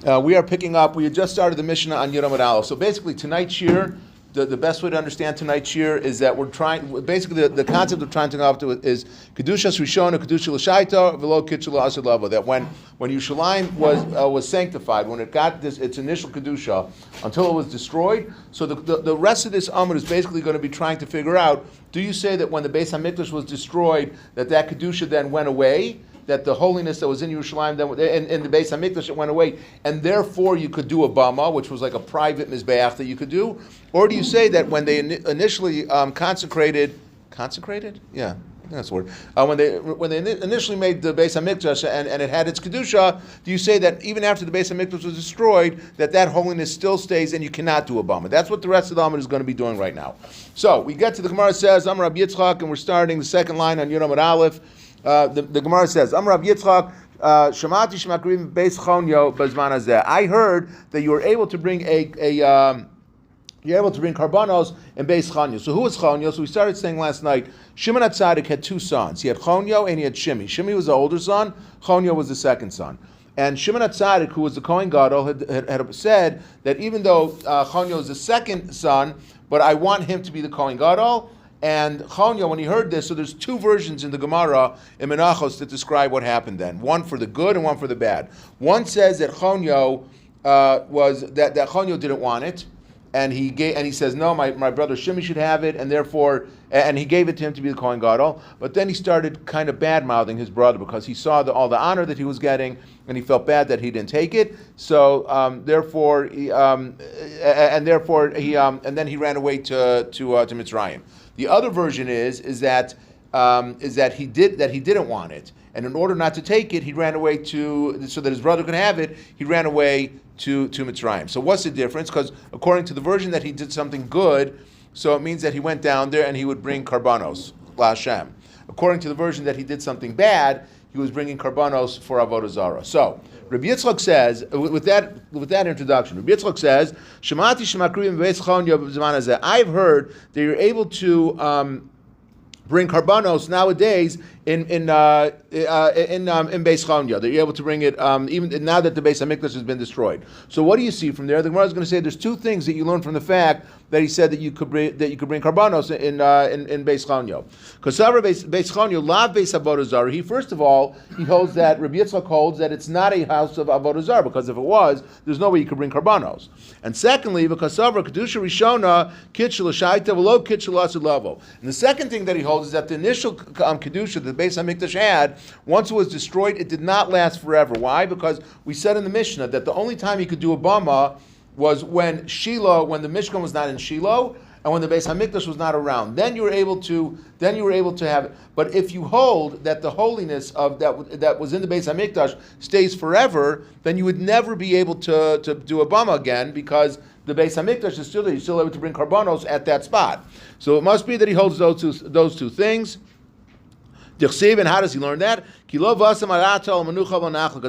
We are picking up. We had just started the Mishnah on Yom Aleph. So basically, tonight's year, the best way to understand tonight's year is that we're trying. Basically, the concept of trying to come up to it is Kedushas Rishona, Kedusha L'Shaita, V'lo Kitchel Asad Lavo. That when Yerushalayim was sanctified, when it got its initial kedusha, until it was destroyed. So the rest of this Amud is basically going to be trying to figure out: do you say that when the Beis Hamikdash was destroyed, that kedusha then went away? That the holiness that was in Yerushalayim, in the Beis Hamikdash, it went away, and therefore you could do a bama, which was like a private mizbeach that you could do, or do you say that when they initially consecrated? Yeah, I think that's the word. When they initially made the Beis Hamikdash and it had its kedusha, do you say that even after the Beis Hamikdash was destroyed, that holiness still stays and you cannot do a bama? That's what the rest of the Amud is going to be doing right now. So we get to the Gemara says Amar Rabbi Yitzchak, and we're starting the second line on Yom Aleph. The Gemara says, Amar Rabbi Yitzchak, Shamati Shemakrim Beis Chonyo Bazman Hazeh. I heard that you were able to bring you're able to bring karbanos and Beis Chonyo. So who was Chonyo? So we started saying last night, Shimon HaTzadik had two sons. He had Chonyo and he had Shimi. Shimi was the older son. Chonyo was the second son. And Shimon HaTzadik, who was the Kohen Gadol, had said that even though Chonyo is the second son, but I want him to be the Kohen Gadol. And Chonyo, when he heard this, so there's two versions in the Gemara in Menachos that describe what happened then. One for the good and one for the bad. One says that Chonyo that Chonyo didn't want it, and he says, no, my brother Shimi should have it, and therefore, and he gave it to him to be the Kohen Gadol. But then he started kind of bad-mouthing his brother because he saw all the honor that he was getting, and he felt bad that he didn't take it. So therefore, he then he ran away to Mitzrayim. The other version is that he didn't want it, and in order not to take it, he ran away so that his brother could have it. He ran away to Mitzrayim. So what's the difference? Because according to the version that he did something good, so it means that he went down there and he would bring karbanos la Hashem. According to the version that he did something bad, he was bringing karbanos for avodah zarah. So Rabbi Yitzchak says, with that introduction, Rabbi Yitzchak says, Shemati shemakrim beis chonyo b'zman hazeh. I've heard that you're able to bring karbanos nowadays in Beis Chonyo. That you're able to bring it even now that the Beis Hamikdash has been destroyed. So what do you see from there? The Gemara is going to say there's two things that you learn from the fact that he said that you could bring karbanos in Beis Chonyo. Because Beis Chonyo lav Beis Avodah Zarah. He first of all he holds that Rabbi Yitzchak holds that it's not a house of Avodah Zarah, because if it was, there's no way you could bring karbanos. And secondly, because Savra Kedusha Rishona Kitchel L'Shaita V'lo Kitchel Asad Lavo. And the second thing that he holds is that the initial kedusha that the Beis Hamikdash had, once it was destroyed, it did not last forever. Why? Because we said in the Mishnah that the only time you could do a bama was when the Mishkan was not in Shiloh, and when the Beis Hamikdash was not around. Then you were able to have it. But if you hold that the holiness of that was in the Beis Hamikdash stays forever, then you would never be able to do a bama again, because the Beis Hamikdash is still there. You're still able to bring karbanos at that spot. So it must be that he holds those two things. And how does he learn that? Because it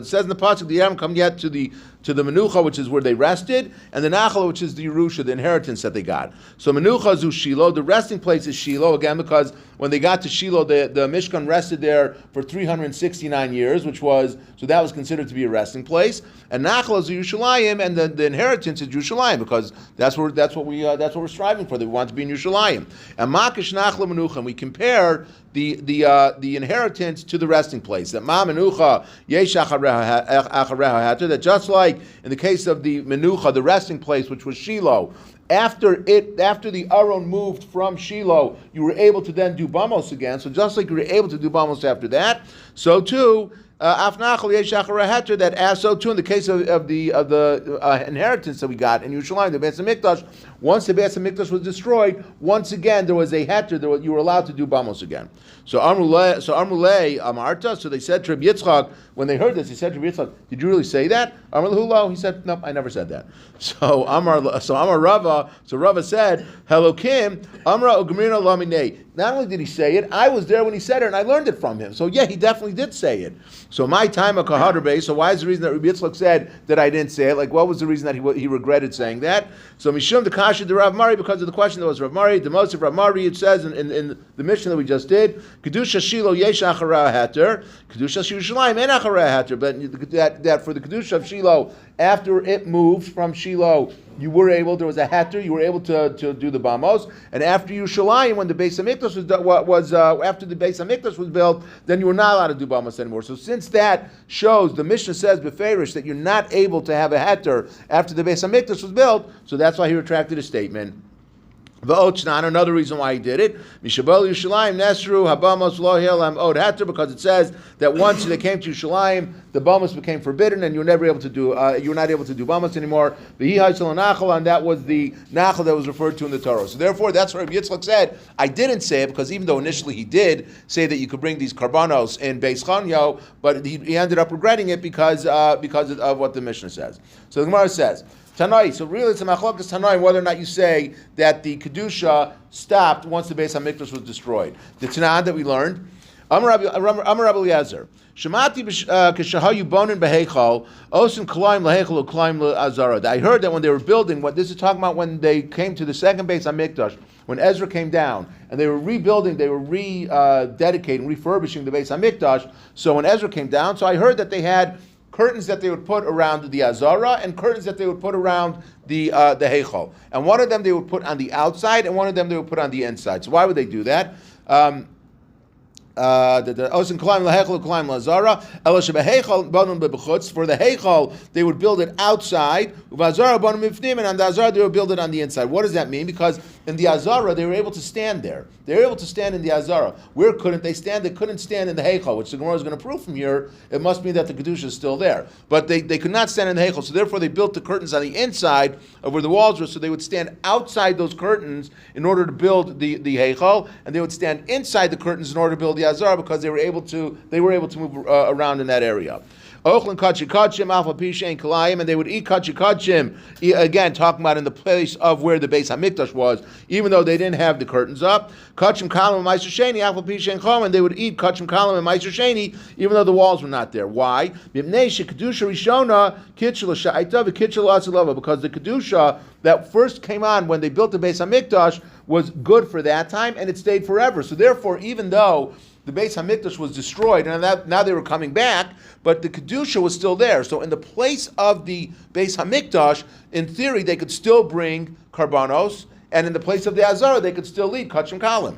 says in the pasuk, they haven't come yet to the menucha, which is where they rested, and the nachal, which is the Yerusha, the inheritance that they got. So menucha zu Shiloh, the resting place is Shiloh, again, because when they got to Shiloh, the Mishkan rested there for 369 years, so that was considered to be a resting place. And nachal is Yerushalayim, and the inheritance is Yerushalayim, because that's what we're striving for. That we want to be in Yerushalayim. And makish nachal menucha, and we compare the inheritance to the resting place. That ma menucha yesh achareha hater. That just like in the case of the menucha, the resting place, which was Shiloh, after the Aron moved from Shiloh, you were able to then do bamos again. So just like you were able to do bamos after that, so too. That so too in the case of the inheritance that we got in Yerushalayim, the Beis Hamikdash. Once the Beis Hamikdash was destroyed, once again there was a heter. You were allowed to do bamos again. So Amrulei Amarta. So they said to Rabbi Yitzchak, when they heard this, he said to Rabbi Yitzchak, "Did you really say that?" Amar Lehulo. He said, "Nope, I never said that." So Amar Rava. So Rava said, "Hello Kim Amra Ugamrina Laminei." Not only did he say it, I was there when he said it, and I learned it from him. So yeah, he definitely did say it. So my time of Kahadar. So why is the reason that Rabbi Yitzchak said that I didn't say it? Like, what was the reason that he regretted saying that? So Mishum the Kash Kasha de Rav Mari, because of the question that was Rav Mari, the most of Rav Mari, it says in the mission that we just did, Kedusha Shiloh yesh achara heter, Kedusha Yerushalayim en achara heter. But that for the Kedusha of Shiloh, after it moved from Shiloh, there was a heter, you were able to do the bamos, and after Yerushalayim, when the Beis Hamikdash after the Beis Hamikdash was built, then you were not allowed to do bamos anymore. So since that shows, the Mishnah says beferish that you're not able to have a heter after the Beis Hamikdash was built, so that's why he retracted his statement. Another reason why he did it, Mishabel Yerushalayim Nesru Habamos Lo Helam Od Hatter, because it says that once they came to Yerushalayim, the bamos became forbidden, and you were not able to do bamos anymore. And that was the nachal that was referred to in the Torah. So therefore, that's what Rabbi Yitzchak said. I didn't say it because even though initially he did say that you could bring these karbanos in Beis Chanyo, but he ended up regretting it because of what the Mishnah says. So the Gemara says. Tanai. So really, it's a machlokas Tanai whether or not you say that the kedusha stopped once the Beis Hamikdash was destroyed. The Tanah that we learned, Amar Rabbi Eliezer, Shemati kishahayu bonin behechal osin klaim lahechal klaim leazara. I heard that when they were building, what this is talking about when they came to the second Beis Hamikdash, when Ezra came down and they were rebuilding, they were rededicating, refurbishing the Beis Hamikdash. So when Ezra came down, so I heard that they had curtains that they would put around the Azara and curtains that they would put around the Heichal. And one of them they would put on the outside and one of them they would put on the inside. So why would they do that? For the Heichal, they would build it outside, and on the Azara they would build it on the inside. What does that mean? Because in the Azara they were able to stand there. They were able to stand in the Azara. Where couldn't they stand? They couldn't stand in the Heichal, which the Gemara is going to prove from here. It must mean that the Kedusha is still there. But they could not stand in the Heichal, so therefore they built the curtains on the inside of where the walls were, so they would stand outside those curtains in order to build the Heichal, and they would stand inside the curtains in order to build the Azara because they were able to move around in that area. Ochlan kachi kachim alpha pisha kalayim, and they would eat kachi kachim, again talking about in the place of where the Beis Hamikdash was, even though they didn't have the curtains up. Kachim kalam and meiser sheni alpha pisha chom, and they would eat kachim kalam and meiser sheni, even though the walls were not there. Why? Mipnei shekadusha rishona kitchel sha'ita v'kitchel atzilava, because the kedusha that first came on when they built the Beis Hamikdash was good for that time, and it stayed forever. So therefore, even though the Beis Hamikdash was destroyed, and now they were coming back, but the Kedusha was still there. So in the place of the Beis Hamikdash, in theory, they could still bring karbanos, and in the place of the Azara, they could still eat kachim kalim.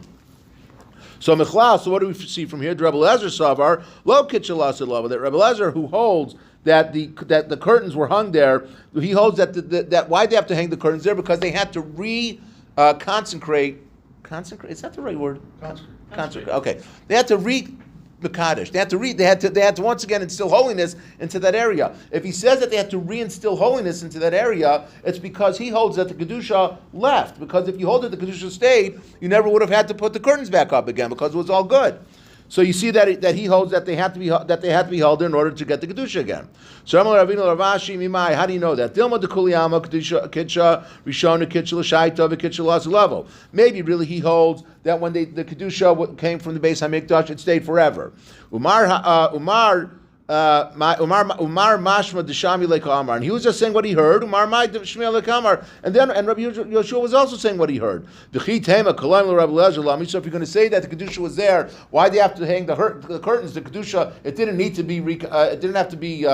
So Michlal, so what do we see from here? Rebbe Lezer Savar, lo kitchelas lava, that Rebbe Lezer, who holds that the curtains were hung there, he holds that why they have to hang the curtains there? Because they had to consecrate. Consecrate, is that the right word? Consecrate. Okay. They had to Mekadesh. They had to once again instill holiness into that area. If he says that they had to reinstill holiness into that area, it's because he holds that the Kedusha left. Because if you hold that the Kedusha stayed, you never would have had to put the curtains back up again because it was all good. So you see that he holds that they have to be held in order to get the kedusha again. So how do you know that? Dilma de kuliyama kedusha kitcha rishona kitcha l'shaita v'kitcha l'asulavo. Maybe really he holds that when the kedusha came from the Beis Hamikdash, it stayed forever. Umar mashma deshami lekamar, and he was just saying what he heard. Umar mai deshmi lekamar, and Rabbi Yoshua was also saying what he heard. So if you're going to say that the kedusha was there, why do you have to hang the curtains? The kedusha, it didn't need to be it didn't have to be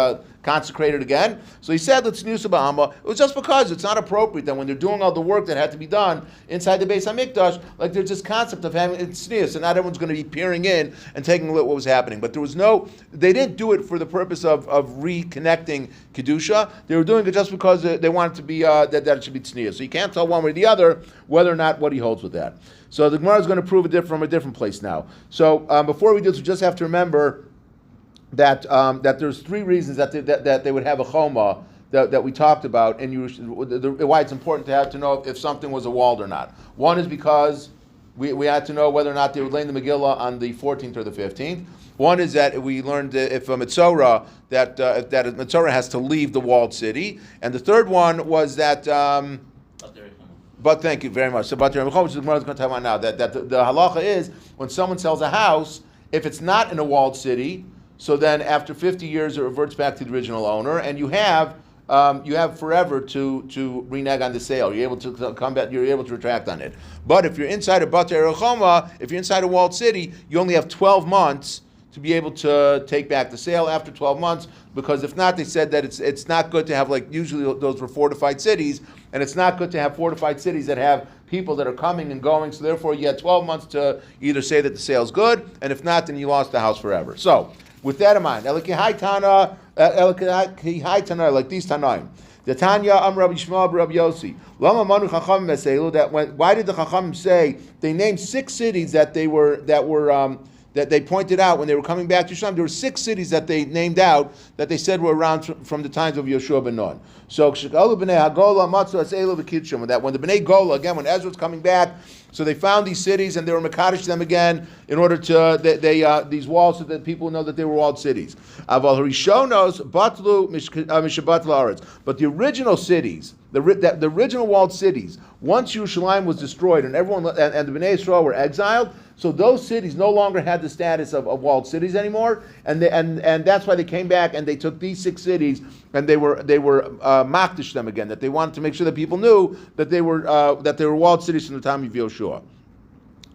consecrated again. So he said, "Let's use it was just because it's not appropriate that when they're doing all the work that had to be done inside the Beis Hamikdash, like there's this concept of having it's sneer, so not everyone's going to be peering in and taking a look at what was happening. But they didn't do it for the purpose of reconnecting kedusha. They were doing it just because they wanted to be that it should be tznius. So you can't tell one way or the other whether or not what he holds with that. So the Gemara is going to prove it from a different place now. So before we do this, we just have to remember that there's three reasons that they would have a choma that we talked about, and why it's important to know if something was a walled or not. One is because we had to know whether or not they would lay in the Megillah on the 14th or the 15th. One is that we learned if a Mitzorah, that a Mitzorah has to leave the walled city. And the third one was that, but thank you very much. So, which is what I was going to talk about now, that the halacha is, when someone sells a house, if it's not in a walled city, so then after 50 years it reverts back to the original owner, and you have you have forever to renege on the sale. You're able to come back. You're able to retract on it. But if you're inside a Bata Erechoma, if you're inside a walled city, you only have 12 months to be able to take back the sale after 12 months. Because if not, they said that it's not good to have, like, usually those were fortified cities, and it's not good to have fortified cities that have people that are coming and going. So therefore, you had 12 months to either say that the sale's good, and if not, then you lost the house forever. So with that in mind, like these Tanaim. The Tanya Rabbi Shmuel Rabbi Yossi. Lama Manu Chacham Meselu. Why did the Chacham say they named 6 cities that they pointed out when they were coming back to Yerushalayim? There were 6 cities that they named out that they said were around from the times of Yoshua ben Nun. So that when the Bnei Gola, again, when Ezra was coming back, so they found these cities and they were mekadosh them again in order to these walls, so that people know that they were walled cities. But the original cities, the original walled cities, once Yerushalayim was destroyed and everyone and the Bnei Yisrael were exiled, so those cities no longer had the status of walled cities anymore, and that's why they came back and they took these 6 cities and they were makdish them again. That they wanted to make sure that people knew that they were walled cities from the time of Yoshua.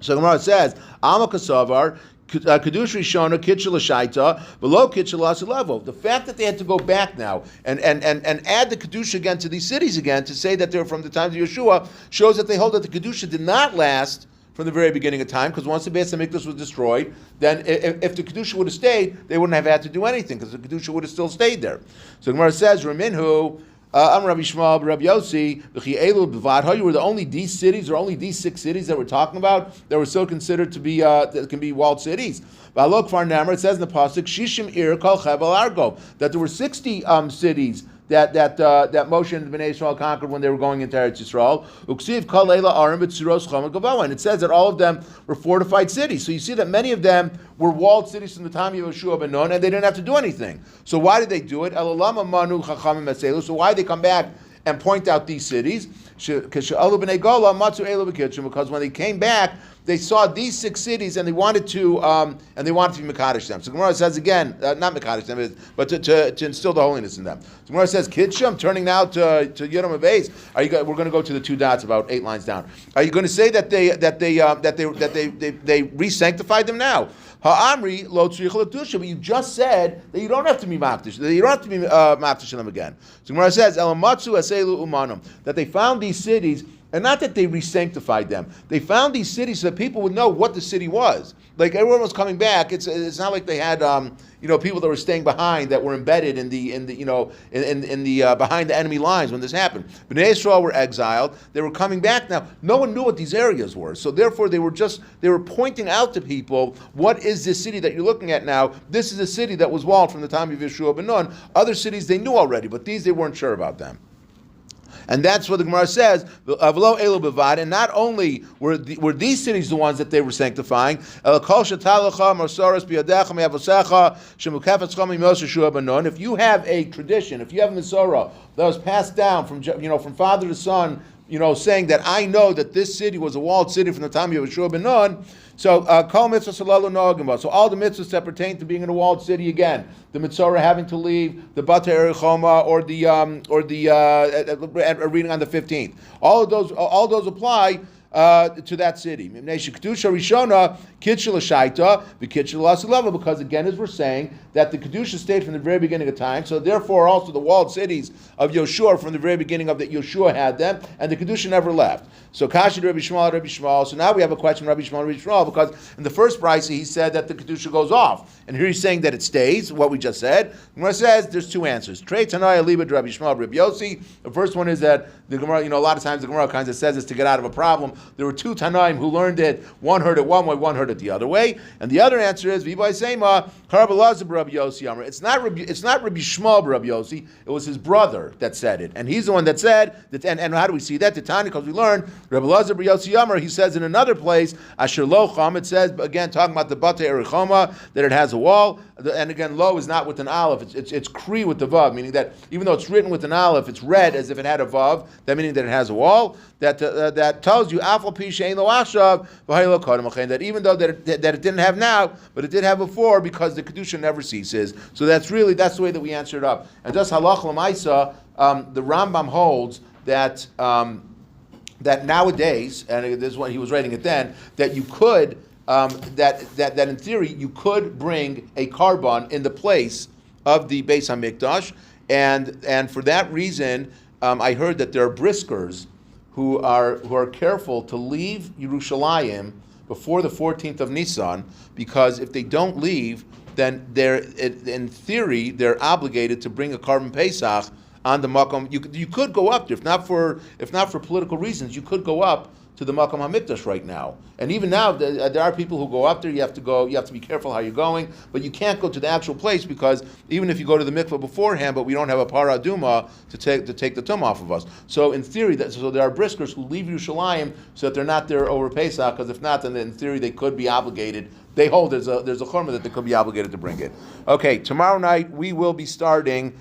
So the Gemara says, Alma Kasavar. Kedush Rishona Kitchel Shaita below Kitchel level. The fact that they had to go back now and add the Kedusha again to these cities again to say that they're from the times of Yeshua shows that they hold that the Kedusha did not last from the very beginning of time, because once the Beis Hamikdash was destroyed, then if the Kedusha would have stayed, they wouldn't have had to do anything, because the Kedusha would have still stayed there. So the Gemara says, Raminhu, Rabbi Shmuel, Rabbi Yossi, were the only these cities, or only these 6 cities that we're talking about, that were still considered to be that can be walled cities. It says in the pasuk, Shishim Ir Kol Chevel Argo, that there were 60 cities that Moshe and the Bnei Yisrael conquered when they were going into Eretz Yisrael. And it says that all of them were fortified cities. So you see that many of them were walled cities from the time of Yeshua ben Nun, and they didn't have to do anything. So why did they do it? So why did they come back and point out these cities? Because when they came back, they saw these 6 cities and they wanted to be mekadosh them. So Gemara says again, not mekadosh them, but to instill the holiness in them. So Gemara says, Kitsham, turning now to Yodam Abayz. We're going to go to the 2 dots about 8 lines down. Are you going to say that they re-sanctified them now? Ha'amri lo tzrich l'kedusha, but you just said that you don't have to be makdish, that you don't have to be makdish them again. So Gemara says, Elamatzu aselu umanum, that they found these cities. And not that they re-sanctified them. They found these cities so that people would know what the city was. Like everyone was coming back. It's not like they had people that were staying behind that were embedded in the behind the enemy lines when this happened. Bnei Yisrael were exiled. They were coming back now. No one knew what these areas were. So therefore they were pointing out to people, what is this city that you're looking at now? This is a city that was walled from the time of Yeshua ben Nun. Other cities they knew already, but these they weren't sure about them. And that's what the Gemara says. And not only were these cities the ones that they were sanctifying, if you have a tradition, if you have a Masorah that was passed down from father to son, saying that I know that this city was a walled city from the time of Yeshua ben Nun. So kol mitzvah salalu noagim. So all the mitzvahs that pertain to being in a walled city, again, the mitzvah having to leave, the bata erechoma, or the reading on the 15th. All those apply to that city. Because again, as we're saying, that the Kedusha stayed from the very beginning of time, so therefore also the walled cities of Yoshua from the very beginning of that Yoshua had them, and the Kedusha never left. So Kashi Rabbi Shmuel. So now we have a question, Rabbi Shmuel, because in the first brisa he said that the Kedusha goes off, and here he's saying that it stays, what we just said. Gemara says there's 2 answers. Trei Tanaya Liba Rabbi Shmuel Rabbi Yossi. The first one is that the Gemara, a lot of times the Gemara kind of says this to get out of a problem. There were 2 Tanaim who learned it. One heard it one way, one heard it the other way. And the other answer is V'Ibay Seima Karbalazib Rabbi Yossi Amr. It's not Rabbi Shmuel Rabbi Yossi. It was his brother that said it, and he's the one that said that. And how do we see that? The Tanya, because we learned Rabbi Lazar Rabbi Yossi Amr. He says in another place Asher Lo Cham. It says again talking about the Bata Erichoma that it has a wall. And again, Lo is not with an aleph. It's Kri with the vav, meaning that even though it's written with an aleph, it's read as if it had a vav. That meaning that it has a wall. That tells you Afal Pi Shein Lo Ashav V'Haylo Kodem Achein. That even though that it didn't have now, but it did have before, because the Kedusha never ceased. ceases. So that's the way that we answer it up. And just halach l'maisa, the Rambam holds that that nowadays, and this is when he was writing it then, that you could that in theory you could bring a carbon in the place of the Beis Hamikdash, and for that reason, I heard that there are briskers who are careful to leave Yerushalayim before the 14th of Nisan, because if they don't leave, then in theory they're obligated to bring a carbon Pesach on the Makom. You could go up there, if not for political reasons, you could go up to the Makom HaMikdash right now. And even now, there are people who go up there. You have to be careful how you're going, but you can't go to the actual place, because even if you go to the mikveh beforehand, but we don't have a para aduma to take the tum off of us. So in theory, so there are briskers who leave Yerushalayim so that they're not there over Pesach, because if not, then in theory they could be obligated. They hold there's a chorma that they could be obligated to bring it. Okay, tomorrow night we will be starting